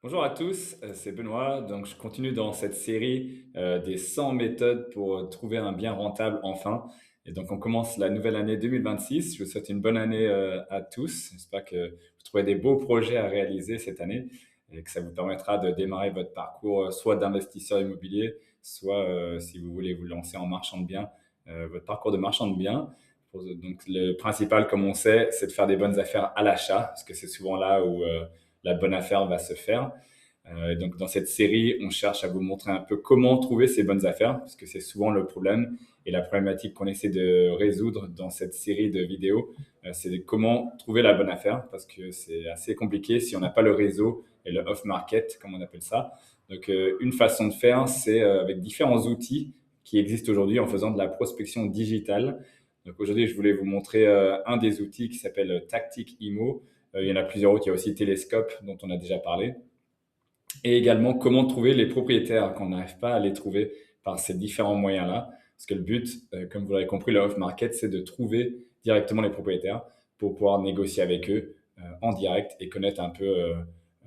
Bonjour à tous, c'est Benoît. Donc, je continue dans cette série des 100 méthodes pour trouver un bien rentable enfin. Et donc, on commence la nouvelle année 2026. Je vous souhaite une bonne année à tous. J'espère que vous trouverez des beaux projets à réaliser cette année et que ça vous permettra de démarrer votre parcours soit d'investisseur immobilier, soit si vous voulez vous lancer en marchand de biens, votre parcours de marchand de biens. Donc, le principal, comme on sait, c'est de faire des bonnes affaires à l'achat, parce que c'est souvent là où la bonne affaire va se faire. Donc dans cette série, on cherche à vous montrer un peu comment trouver ces bonnes affaires, parce que c'est souvent le problème et la problématique qu'on essaie de résoudre dans cette série de vidéos, c'est comment trouver la bonne affaire, parce que c'est assez compliqué si on n'a pas le réseau et le off-market, comme on appelle ça. Donc une façon de faire, c'est avec différents outils qui existent aujourd'hui en faisant de la prospection digitale. Donc aujourd'hui, je voulais vous montrer un des outils qui s'appelle Tactic Imo. Il y en a plusieurs autres, il y a aussi Telescope dont on a déjà parlé. Et également, comment trouver les propriétaires quand on n'arrive pas à les trouver par ces différents moyens-là. Parce que le but, comme vous l'avez compris, le off-market, c'est de trouver directement les propriétaires pour pouvoir négocier avec eux en direct et connaître un peu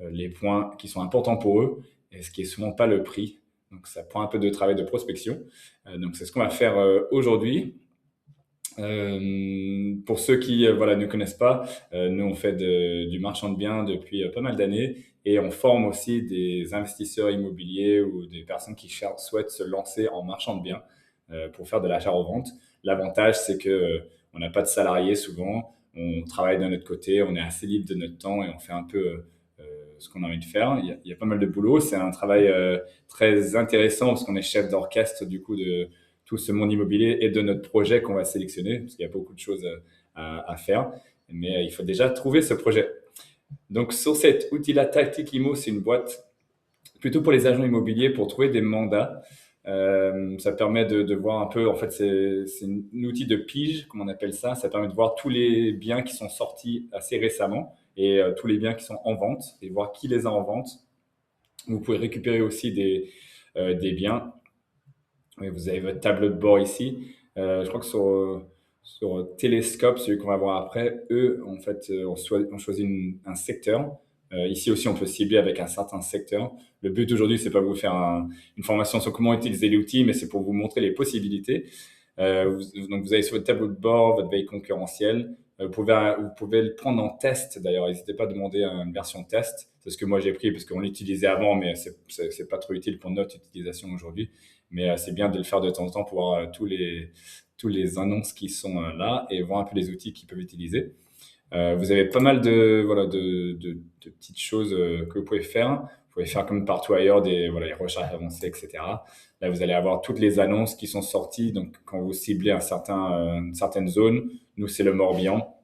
les points qui sont importants pour eux et ce qui est souvent pas le prix. Donc, ça prend un peu de travail de prospection. Donc, c'est ce qu'on va faire aujourd'hui. Pour ceux qui voilà, ne connaissent pas, nous on fait du marchand de biens depuis pas mal d'années et on forme aussi des investisseurs immobiliers ou des personnes qui souhaitent se lancer en marchand de biens pour faire de l'achat-revente. L'avantage, c'est que on n'a pas de salariés souvent, on travaille de notre côté, on est assez libre de notre temps et on fait un peu ce qu'on a envie de faire. Il y a pas mal de boulot, c'est un travail très intéressant parce qu'on est chef d'orchestre du coup de tout ce monde immobilier et de notre projet qu'on va sélectionner, parce qu'il y a beaucoup de choses à faire. Mais il faut déjà trouver ce projet. Donc, sur cet outil-là, Tactic Imo, c'est une boîte plutôt pour les agents immobiliers pour trouver des mandats. Ça permet de voir un peu, en fait, c'est un outil de pige, comme on appelle ça. Ça permet de voir tous les biens qui sont sortis assez récemment et tous les biens qui sont en vente et voir qui les a en vente. Vous pouvez récupérer aussi des biens. Oui, vous avez votre tableau de bord ici. Je crois que sur Télescope, celui qu'on va voir après, eux, en fait, on choisit un secteur. Ici aussi, on peut cibler avec un certain secteur. Le but aujourd'hui, c'est pas vous faire une formation sur comment utiliser l'outil, mais c'est pour vous montrer les possibilités. Donc, vous avez sur votre tableau de bord votre veille concurrentielle. Vous pouvez le prendre en test d'ailleurs. N'hésitez pas à demander une version test. C'est ce que moi j'ai pris parce qu'on l'utilisait avant, mais c'est pas trop utile pour notre utilisation aujourd'hui. Mais c'est bien de le faire de temps en temps pour voir tous les annonces qui sont là et voir un peu les outils qu'ils peuvent utiliser. Vous avez pas mal voilà, de petites choses que vous pouvez faire. Vous pouvez faire comme partout ailleurs voilà, les recherches avancées, etc. Là, vous allez avoir toutes les annonces qui sont sorties. Donc, quand vous ciblez une certaine zone, nous, c'est le Morbihan.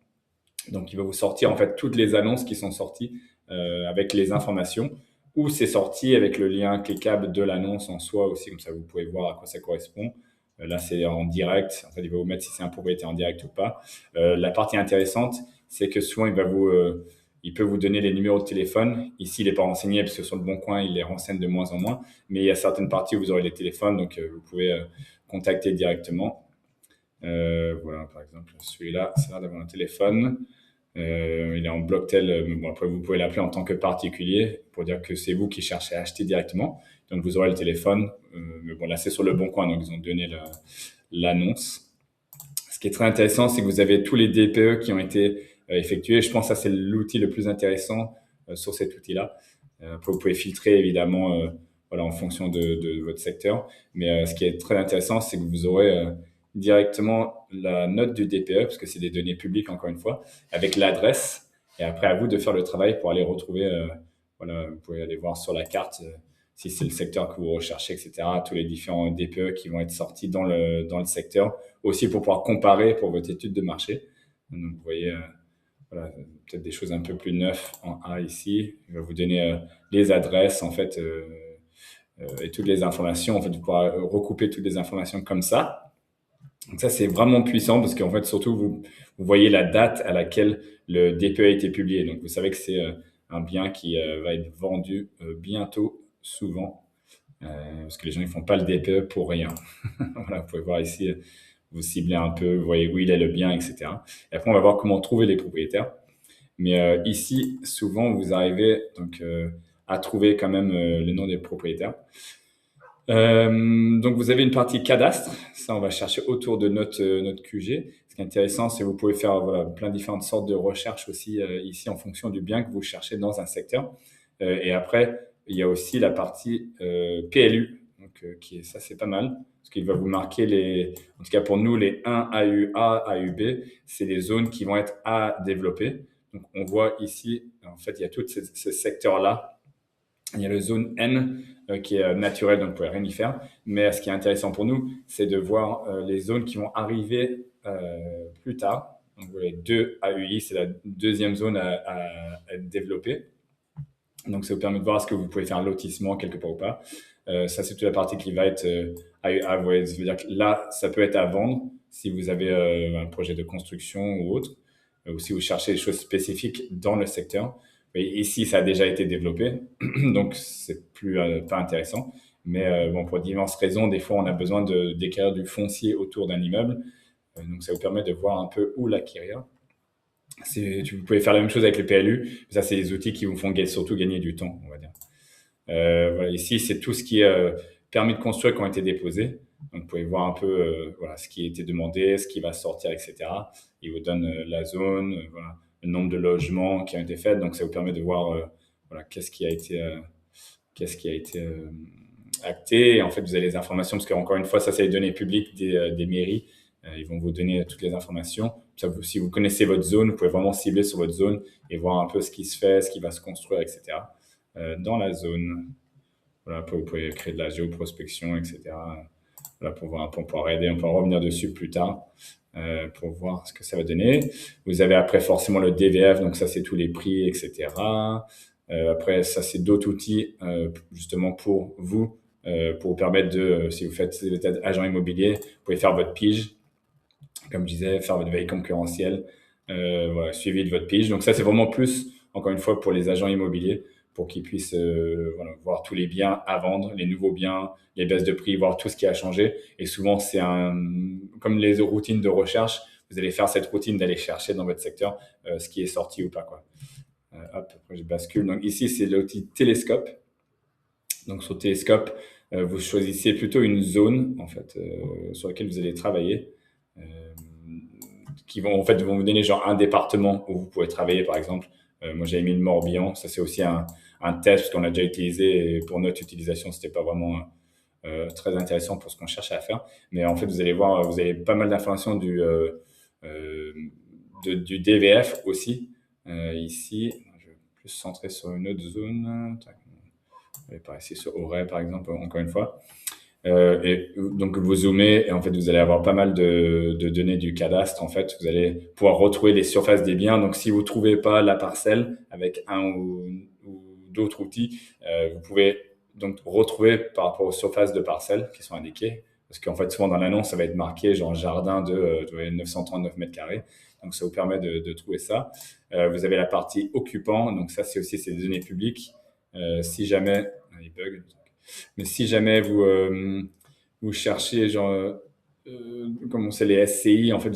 Donc, il va vous sortir en fait toutes les annonces qui sont sorties avec les informations ou c'est sorti avec le lien cliquable de l'annonce en soi aussi. Comme ça, vous pouvez voir à quoi ça correspond. Là, c'est en direct. En fait, il va vous mettre si c'est un propriétaire en direct ou pas. La partie intéressante, c'est que souvent, il peut vous donner les numéros de téléphone. Ici, il n'est pas renseigné parce que sur le Bon Coin, il les renseigne de moins en moins. Mais il y a certaines parties où vous aurez les téléphones, donc vous pouvez contacter directement. Voilà, par exemple, celui-là, c'est là d'avoir un téléphone. Il est en Blocktel, mais bon, après, vous pouvez l'appeler en tant que particulier pour dire que c'est vous qui cherchez à acheter directement. Donc, vous aurez le téléphone. Mais bon, là, c'est sur le Bon Coin, donc ils ont donné l'annonce. Ce qui est très intéressant, c'est que vous avez tous les DPE qui ont été effectués. Je pense que ça, c'est l'outil le plus intéressant sur cet outil-là. Après, vous pouvez filtrer, évidemment, voilà, en fonction de votre secteur. Mais ce qui est très intéressant, c'est que vous aurez directement la note du DPE, parce que c'est des données publiques, encore une fois, avec l'adresse. Et après, à vous de faire le travail pour aller retrouver, voilà, vous pouvez aller voir sur la carte si c'est le secteur que vous recherchez, etc., tous les différents DPE qui vont être sortis dans le secteur, aussi pour pouvoir comparer pour votre étude de marché. Donc, vous voyez, voilà, peut-être des choses un peu plus neuves en A ici. Il va vous donner les adresses, en fait, et toutes les informations. En fait, vous pourrez recouper toutes les informations comme ça. Donc ça, c'est vraiment puissant parce qu'en fait, surtout, vous voyez la date à laquelle le DPE a été publié. Donc, vous savez que c'est un bien qui va être vendu bientôt, souvent, parce que les gens ne font pas le DPE pour rien. Voilà, vous pouvez voir ici, vous ciblez un peu, vous voyez où il est le bien, etc. Et après, on va voir comment trouver les propriétaires. Mais ici, souvent, vous arrivez donc à trouver quand même le nom des propriétaires. Donc vous avez une partie cadastre, ça on va chercher autour de notre QG. Ce qui est intéressant, c'est que vous pouvez faire voilà, plein de différentes sortes de recherches aussi ici en fonction du bien que vous cherchez dans un secteur. Et après, il y a aussi la partie PLU, donc, ça c'est pas mal, parce qu'il va vous marquer en tout cas pour nous, les 1 AUA, AUB, c'est les zones qui vont être à développer. Donc on voit ici, en fait, il y a tous ces secteurs-là. Il y a la zone N qui est naturelle, donc vous ne pouvez rien y faire. Mais ce qui est intéressant pour nous, c'est de voir les zones qui vont arriver plus tard. Donc, vous avez 2 AUI, c'est la deuxième zone à développer. Donc, ça vous permet de voir est-ce que vous pouvez faire un lotissement quelque part ou pas. Ça, c'est toute la partie qui va être AUA. Ça veut dire que là, ça peut être à vendre si vous avez un projet de construction ou autre, ou si vous cherchez des choses spécifiques dans le secteur. Et ici, ça a déjà été développé, donc c'est plus pas intéressant. Mais bon, pour diverses raisons, des fois, on a besoin d'écrire du foncier autour d'un immeuble. Donc, ça vous permet de voir un peu où l'acquérir. Vous pouvez faire la même chose avec le PLU. Ça, c'est les outils qui vous font surtout gagner du temps, on va dire. Voilà, ici, c'est tout ce qui est permis de construire qui ont été déposés. Donc, vous pouvez voir un peu voilà, ce qui a été demandé, ce qui va sortir, etc. Il vous donne la zone, voilà, le nombre de logements qui ont été faits. Donc, ça vous permet de voir voilà, qu'est-ce qui a été acté. Et en fait, vous avez les informations, parce qu'encore une fois, ça, c'est les données publiques des mairies. Ils vont vous donner toutes les informations. Si vous connaissez votre zone, vous pouvez vraiment cibler sur votre zone et voir un peu ce qui se fait, ce qui va se construire, etc. Dans la zone. Voilà, vous pouvez créer de la géoprospection, etc. Voilà, pour voir un peu, on pourra aider, on pourra revenir dessus plus tard pour voir ce que ça va donner. Vous avez après forcément le DVF, donc ça c'est tous les prix, etc. Après, ça c'est d'autres outils justement pour vous permettre si vous êtes agent immobilier, vous pouvez faire votre pige, comme je disais, faire votre veille concurrentielle, voilà, suivi de votre pige. Donc ça c'est vraiment plus, encore une fois, pour les agents immobiliers, pour qu'ils puissent voilà, voir tous les biens à vendre, les nouveaux biens, les baisses de prix, voir tout ce qui a changé. Et souvent, comme les routines de recherche, vous allez faire cette routine d'aller chercher dans votre secteur ce qui est sorti ou pas, quoi. Hop, après je bascule. Donc ici, c'est l'outil Télescope. Donc sur Télescope, vous choisissez plutôt une zone en fait sur laquelle vous allez travailler, euh, qui vont en fait vont vous donner genre un département où vous pouvez travailler, par exemple. Moi, j'avais mis le Morbihan. Ça, c'est aussi un test qu'on a déjà utilisé et pour notre utilisation, c'était pas vraiment très intéressant pour ce qu'on cherchait à faire. Mais en fait, vous allez voir, vous avez pas mal d'informations euh, du DVF aussi. Ici, je vais plus centrer sur une autre zone. Tac. On va par ici sur Auray, par exemple, encore une fois. Et donc, vous zoomez et en fait, vous allez avoir pas mal de données du cadastre. En fait, vous allez pouvoir retrouver les surfaces des biens. Donc, si vous trouvez pas la parcelle avec un ou d'autres outils, vous pouvez donc retrouver par rapport aux surfaces de parcelles qui sont indiquées. Parce qu'en fait, souvent dans l'annonce, ça va être marqué genre jardin de 939 mètres carrés. Donc, ça vous permet de trouver ça. Vous avez la partie occupant. Donc, ça, c'est des données publiques. Si jamais, il bug, mais si jamais vous cherchez, genre, comme c'est les SCI, en fait,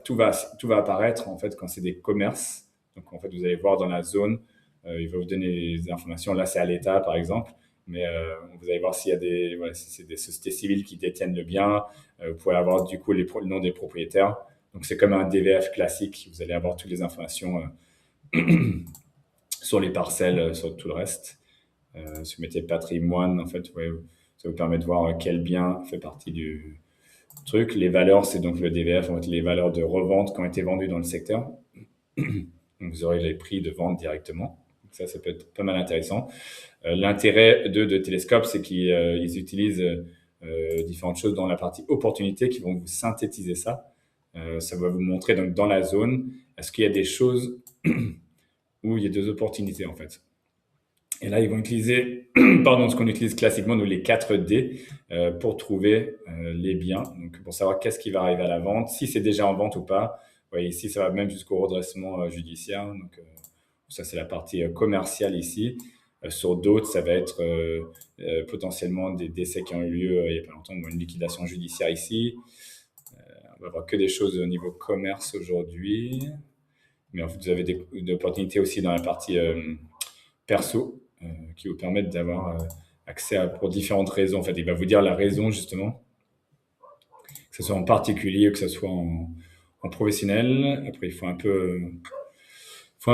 tout va apparaître, en fait, quand c'est des commerces. Donc, en fait, vous allez voir dans la zone, il va vous donner les informations. Là, c'est à l'État, par exemple. Mais vous allez voir s'il y a voilà, si c'est des sociétés civiles qui détiennent le bien. Vous pouvez avoir, du coup, le nom des propriétaires. Donc, c'est comme un DVF classique. Vous allez avoir toutes les informations sur les parcelles, sur tout le reste. Si vous mettez patrimoine, en fait, ouais, ça vous permet de voir quel bien fait partie du truc. Les valeurs, c'est donc le DVF, en fait, les valeurs de revente qui ont été vendues dans le secteur. Donc, vous aurez les prix de vente directement. Donc ça peut être pas mal intéressant. L'intérêt de Télescope, c'est qu'ils utilisent différentes choses dans la partie opportunité qui vont vous synthétiser ça. Ça va vous montrer donc dans la zone, est-ce qu'il y a des choses où il y a des opportunités en fait. Et là, ils vont utiliser, pardon, ce qu'on utilise classiquement, nous, les 4D, pour trouver les biens. Donc, pour savoir qu'est-ce qui va arriver à la vente, si c'est déjà en vente ou pas. Vous voyez, ici, ça va même jusqu'au redressement judiciaire. Donc, ça, c'est la partie commerciale ici. Sur d'autres, ça va être potentiellement des décès qui ont eu lieu il n'y a pas longtemps, une liquidation judiciaire ici. On va voir que des choses au niveau commerce aujourd'hui. Mais en fait, vous avez des opportunités aussi dans la partie perso. qui vous permettent d'avoir accès pour différentes raisons. En fait, il va vous dire la raison justement, que ce soit en particulier ou que ce soit en professionnel. Après, il faut un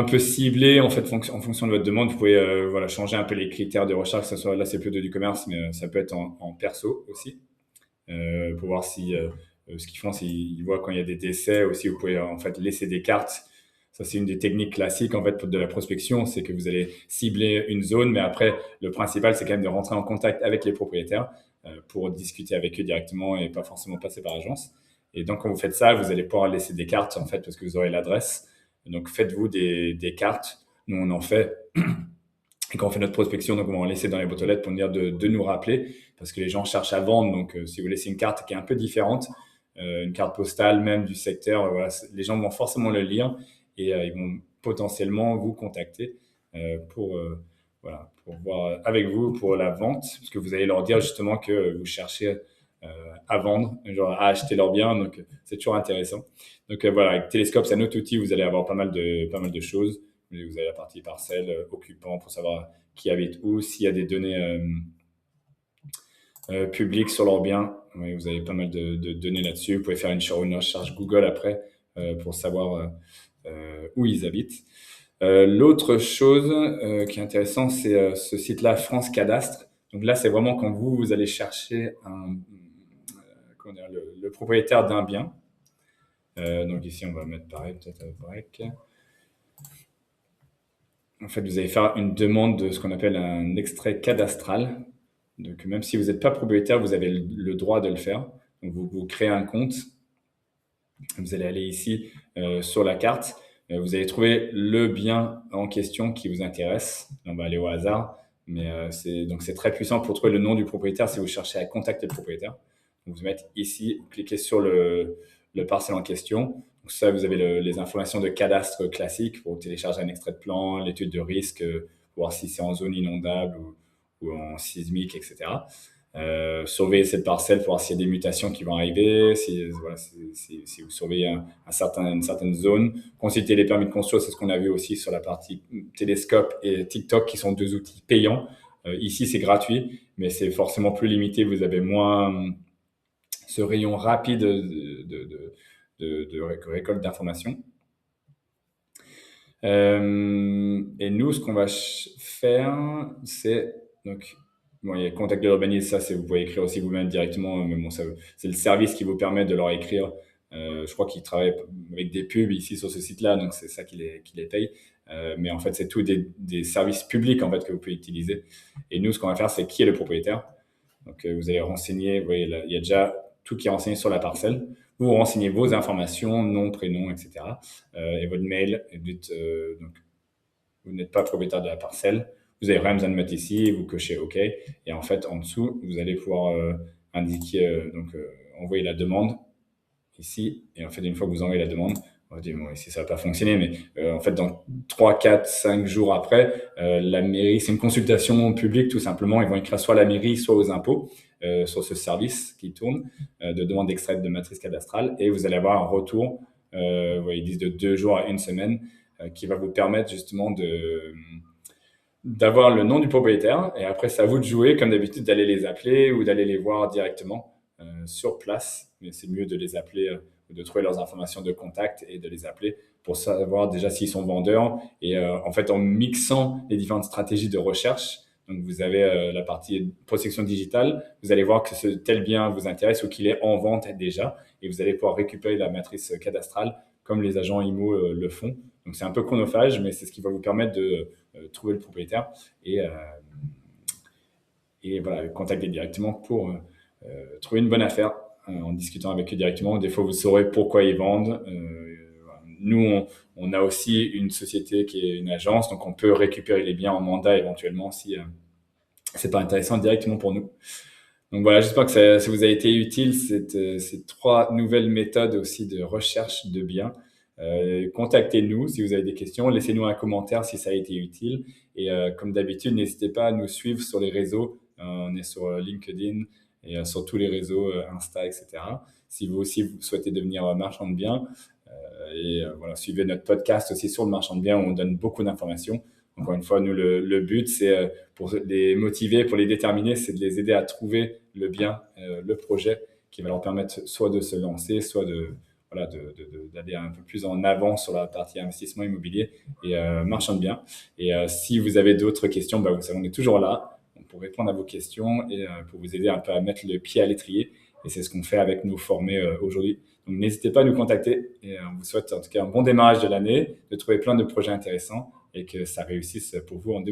peu cibler en fait en fonction de votre demande. Vous pouvez voilà, changer un peu les critères de recherche. Que ce soit là, c'est plutôt du commerce, mais ça peut être en perso aussi. Pour voir si ce qu'ils font, s'ils voient quand il y a des décès aussi. Vous pouvez en fait laisser des cartes. Ça, c'est une des techniques classiques en fait de la prospection, c'est que vous allez cibler une zone, mais après, le principal, c'est quand même de rentrer en contact avec les propriétaires pour discuter avec eux directement et pas forcément passer par agence. Et donc, quand vous faites ça, vous allez pouvoir laisser des cartes en fait parce que vous aurez l'adresse. Donc, faites-vous des cartes. Nous, on en fait. Et quand on fait notre prospection, donc on va en laisser dans les boîtes aux lettres pour dire de nous rappeler, parce que les gens cherchent à vendre. Donc, si vous laissez une carte qui est un peu différente, une carte postale même du secteur, voilà, les gens vont forcément le lire et ils vont potentiellement vous contacter pour, voilà, pour voir avec vous pour la vente, parce que vous allez leur dire justement que vous cherchez à vendre, genre à acheter leurs biens. Donc, c'est toujours intéressant. Donc, voilà, avec Télescope, c'est un autre outil, vous allez avoir pas mal de choses. Vous avez la partie parcelle, occupant pour savoir qui habite où, s'il y a des données publiques sur leurs biens. Oui, vous avez pas mal de données là-dessus. Vous pouvez faire une recherche Google après pour savoir où ils habitent. L'autre chose qui est intéressant, c'est ce site-là, France Cadastre. Donc là, c'est vraiment quand vous allez chercher comment dire, le propriétaire d'un bien. Donc ici, on va mettre pareil, peut-être un break. En fait, vous allez faire une demande de ce qu'on appelle un extrait cadastral. Donc, même si vous n'êtes pas propriétaire, vous avez le droit de le faire. Donc, vous créez un compte. Vous allez aller ici sur la carte. Vous allez trouver le bien en question qui vous intéresse. On va aller au hasard. Mais c'est très puissant pour trouver le nom du propriétaire si vous cherchez à contacter le propriétaire. Donc, vous mettez ici, vous cliquez sur le parcelle en question. Donc ça, vous avez les informations de cadastre classique pour télécharger un extrait de plan, l'étude de risque, voir si c'est en zone inondable ou en sismique, etc. Surveiller cette parcelle pour voir s'il y a des mutations qui vont arriver, voilà, si vous surveillez une certaine zone. Consulter les permis de construire, c'est ce qu'on a vu aussi sur la partie Télescope et TikTok, qui sont deux outils payants. Ici, c'est gratuit, mais c'est forcément plus limité. Vous avez moins ce rayon rapide de récolte d'informations. Et nous, ce qu'on va faire, c'est donc bon, il y a contact de l'urbanisme, ça, vous pouvez écrire aussi vous-même directement, mais bon, c'est le service qui vous permet de leur écrire. Je crois qu'ils travaillent avec des pubs ici sur ce site-là, donc c'est ça qui les paye. Mais en fait, c'est tout des services publics en fait que vous pouvez utiliser. Et nous, ce qu'on va faire, c'est qui est le propriétaire. Donc, vous allez renseigner, vous voyez, là, il y a déjà tout qui est renseigné sur la parcelle. Vous renseignez vos informations, nom, prénom, etc. Et votre mail. Donc, vous n'êtes pas propriétaire de la parcelle. Vous avez rien besoin de mettre ici, vous cochez OK. Et en fait, en dessous, vous allez pouvoir indiquer, envoyer la demande ici. Et en fait, une fois que vous envoyez la demande, on va dire, bon, ici, ça va pas fonctionner, mais en fait, dans 3, 4, 5 jours après, la mairie, c'est une consultation publique, tout simplement. Ils vont écrire soit à la mairie, soit aux impôts sur ce service qui tourne de demande d'extrait de matrice cadastrale. Et vous allez avoir un retour, ils disent de 2 jours à 1 semaine, qui va vous permettre justement d'avoir le nom du propriétaire. Et après, c'est à vous de jouer, comme d'habitude, d'aller les appeler ou d'aller les voir directement sur place. Mais c'est mieux de les appeler, de trouver leurs informations de contact et de les appeler pour savoir déjà s'ils sont vendeurs. Et en fait, en mixant les différentes stratégies de recherche, donc vous avez la partie prospection digitale, vous allez voir que ce tel bien vous intéresse ou qu'il est en vente déjà, et vous allez pouvoir récupérer la matrice cadastrale comme les agents IMO le font. Donc c'est un peu chronophage, mais c'est ce qui va vous permettre de trouver le propriétaire et voilà, contacter directement pour trouver une bonne affaire en discutant avec eux directement. Des fois, vous saurez pourquoi ils vendent. Voilà. Nous, on a aussi une société qui est une agence, donc on peut récupérer les biens en mandat éventuellement si c'est pas intéressant directement pour nous. Donc voilà, j'espère que ça vous a été utile, ces 3 nouvelles méthodes aussi de recherche de biens. Contactez-nous si vous avez des questions, laissez-nous un commentaire si ça a été utile. Et comme d'habitude, n'hésitez pas à nous suivre sur les réseaux. On est sur LinkedIn et sur tous les réseaux, Insta, etc. Si vous aussi vous souhaitez devenir marchand de biens, voilà, suivez notre podcast aussi sur le marchand de biens où on donne beaucoup d'informations. Encore une fois, nous, le but, c'est pour les motiver, pour les déterminer, c'est de les aider à trouver le bien, le projet qui va leur permettre soit de se lancer, soit voilà, d'aller un peu plus en avant sur la partie investissement immobilier et marchand de biens. Et si vous avez d'autres questions, bah, vous savez, on est toujours là pour répondre à vos questions et pour vous aider un peu à mettre le pied à l'étrier. Et c'est ce qu'on fait avec nos formés aujourd'hui. Donc n'hésitez pas à nous contacter et on vous souhaite en tout cas un bon démarrage de l'année, de trouver plein de projets intéressants et que ça réussisse pour vous en 2020.